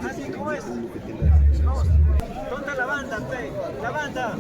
Así como es. Vamos. ¿Dónde está la banda, pe? La banda.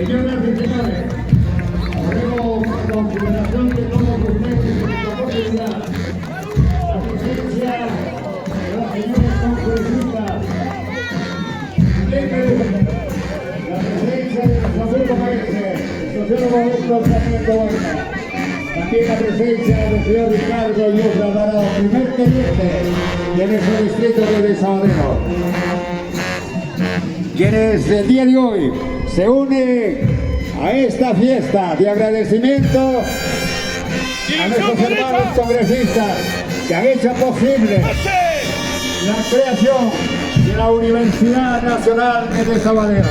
Señoras y señores, haremos a continuación de todos ustedes en esta oportunidad la presencia de las señoras congresistas, la presencia de nuestro amigo maestro, el sociólogo Víctor Sarmiento Huerta, también la presencia del señor Ricardo Yusra Alvarado, primer teniente de nuestro distrito de Desabanero, quienes el día de hoy se une a esta fiesta de agradecimiento a nuestros hermanos congresistas que han hecho posible la creación de la Universidad Nacional de Desabanero.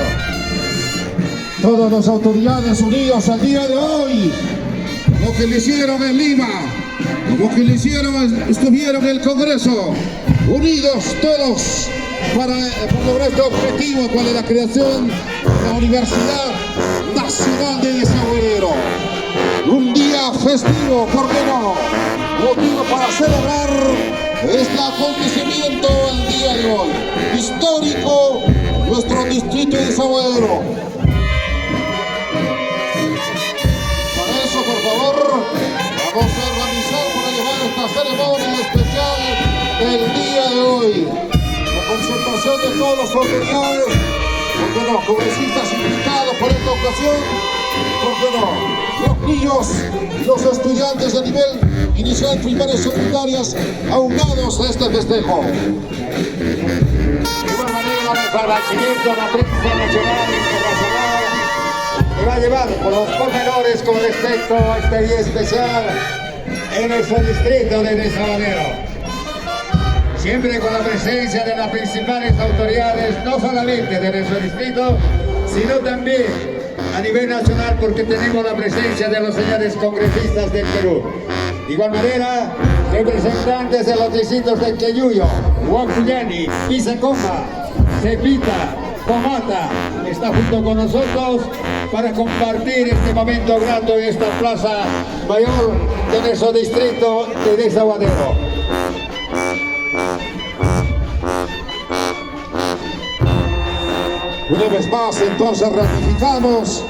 Todas las autoridades unidas al día de hoy, lo que le hicieron en Lima, lo que le hicieron, estuvieron en el Congreso, unidos todos para lograr este objetivo, cual es la creación de la Universidad Nacional de Desabanero. Un día festivo, ¿por qué no? Motivo para celebrar este acontecimiento el día de hoy. Histórico, nuestro distrito de Desabanero. Para eso, por favor, vamos a organizar para llevar esta ceremonia especial el día de hoy. La concentración de todos los autoridades, ¿por qué no? Congresistas invitados por esta ocasión, ¿por qué no? Los niños y los estudiantes de nivel inicial, primarias y secundarias aunados a este festejo. De igual manera, nuestro agradecimiento a la prensa nacional e internacional que va a llevar por los pormenores con respecto a este día especial en nuestro distrito de Desabanero. siempre con la presencia de las principales autoridades, no solamente de nuestro distrito, sino también a nivel nacional, porque tenemos la presencia de los señores congresistas del Perú. De igual manera, representantes de los distritos de Queyuyo, Huancuyani, Pisacomba, Cepita, Comata, está junto con nosotros para compartir este momento grato en esta plaza mayor de nuestro distrito de Desaguadero. Una vez más, entonces ratificamos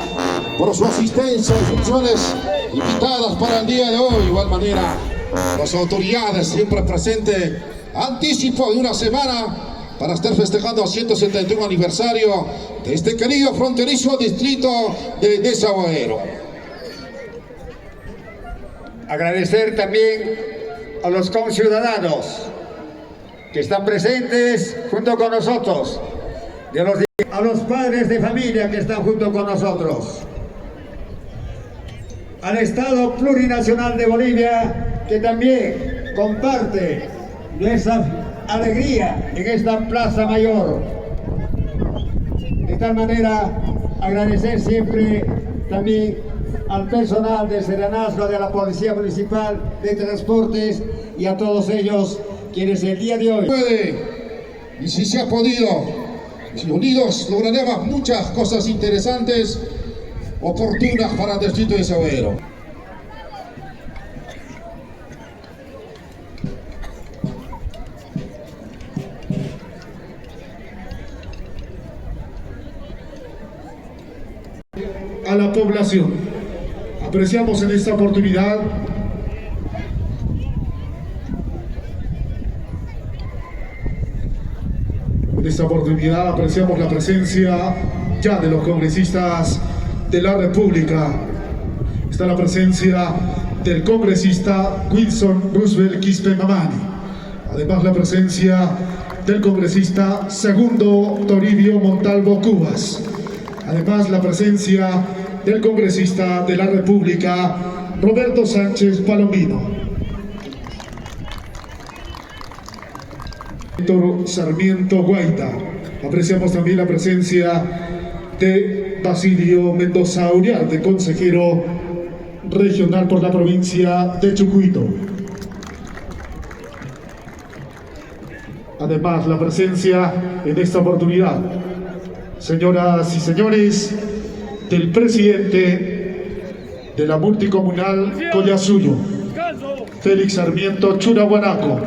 por su asistencia y funciones invitadas para el día de hoy. De igual manera, las autoridades siempre presentes, anticipo de una semana para estar festejando el 171 aniversario de este querido fronterizo distrito de Desaguadero. Agradecer también a los conciudadanos que están presentes junto con nosotros, a los padres de familia que están junto con nosotros, al Estado Plurinacional de Bolivia, que también comparte nuestra alegría en esta plaza mayor. De tal manera, agradecer siempre también al personal del Serenazgo, de la Policía Municipal de Transportes y a todos ellos quienes el día de hoy Y si se ha podido, unidos lograremos muchas cosas interesantes, oportunas para el distrito de Desaguadero. A la población, apreciamos en esta oportunidad apreciamos la presencia ya de los congresistas de la República. Está la presencia del congresista Wilson Roosevelt Quispe Mamani, además la presencia del congresista Segundo Toribio Montalvo Cubas, además la presencia del congresista de la República Roberto Sánchez Palomino, Héctor Sarmiento Guaita. Apreciamos también la presencia de Basilio Mendoza Uriarte, consejero regional por la provincia de Chucuito. Además, la presencia en esta oportunidad, señoras y señores, del presidente de la multicomunal Collasuyo, Félix Sarmiento Churahuanaco.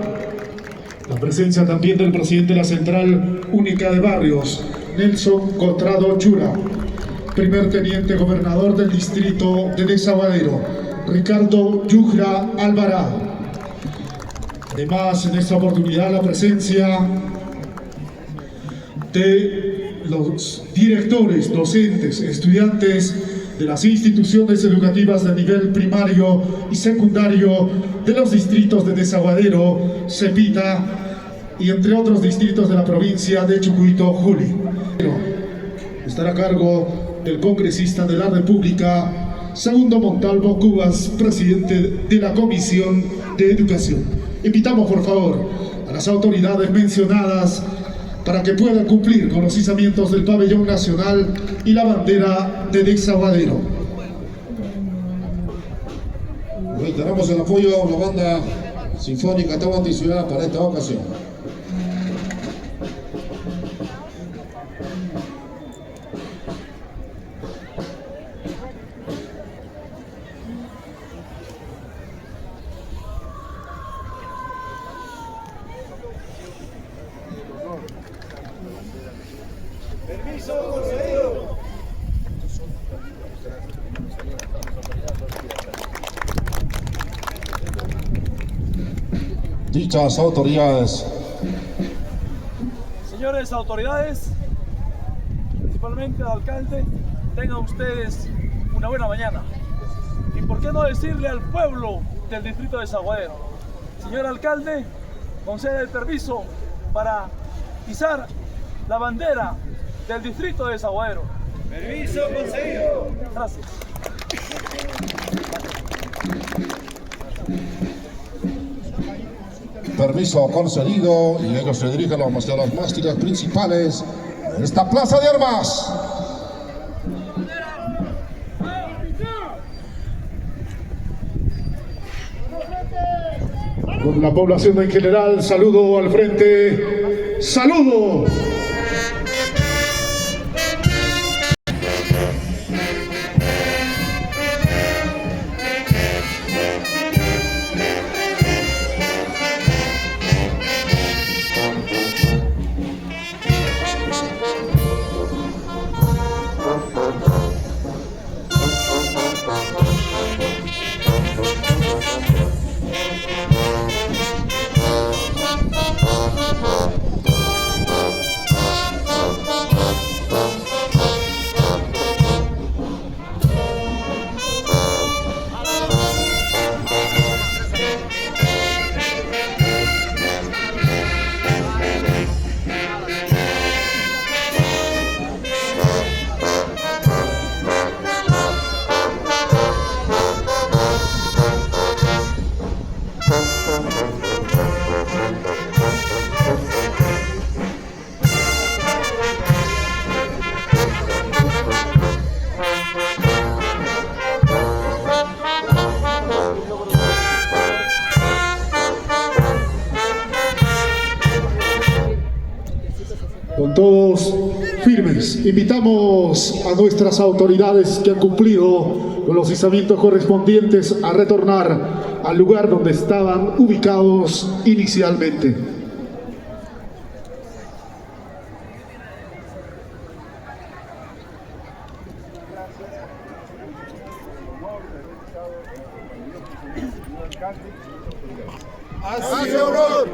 La presencia también del presidente de la Central Única de Barrios, Nelson Contrado Chura. Primer teniente gobernador del distrito de Desaguadero, Ricardo Yujra Alvarado. Además, en esta oportunidad, la presencia de los directores, docentes, estudiantes de las instituciones educativas de nivel primario y secundario de los distritos de Desaguadero, Cepita y entre otros distritos de la provincia de Chucuito, Juli. Estará a cargo del congresista de la República, Segundo Montalvo Cubas, presidente de la Comisión de Educación. Invitamos, por favor, a las autoridades mencionadas para que puedan cumplir con los izamientos del pabellón nacional y la bandera de Desaguadero. Reiteramos el apoyo a la banda sinfónica Tahuantinsuyo Ciudad para esta ocasión. Permiso concedido. Dichas autoridades. Señores autoridades, principalmente el alcalde, tengan ustedes una buena mañana. Y por qué no decirle al pueblo del distrito de Desaguadero: señor alcalde, concede el permiso para izar la bandera del distrito de Desaguadero. Permiso concedido. Gracias. permiso concedido y ellos se dirigen a los mástiles principales de esta plaza de armas. Con la población en general, saludo al frente. ¡Saludo! Con todos firmes, invitamos a nuestras autoridades que han cumplido con los izamientos correspondientes a retornar al lugar donde estaban ubicados inicialmente. ¡Hacia honor!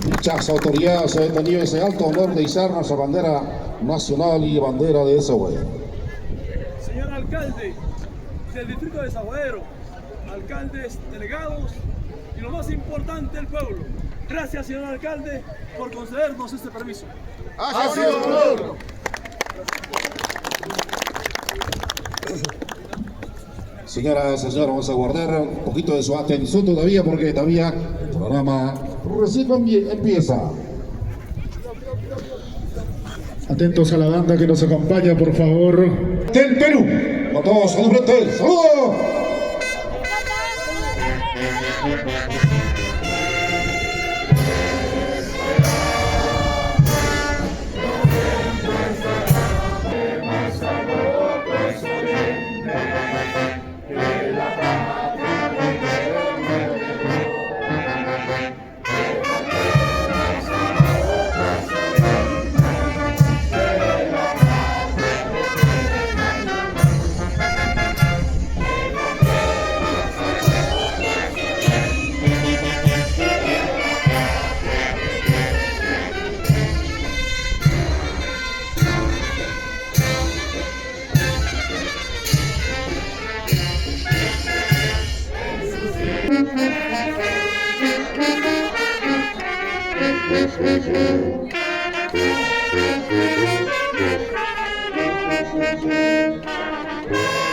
Muchas autoridades han tenido ese alto honor de izar nuestra bandera nacional y bandera de Desaguadero. Señor alcalde del distrito de Desaguadero, alcaldes, delegados y lo más importante, el pueblo. Gracias, señor alcalde, por concedernos este permiso. ¡Hacia honor! Señoras y señores, vamos a guardar un poquito de su atención todavía porque todavía el programa recién empieza. Atentos a la banda que nos acompaña, por favor. Del Perú, con todos al frente, ¡saludos! Thank you.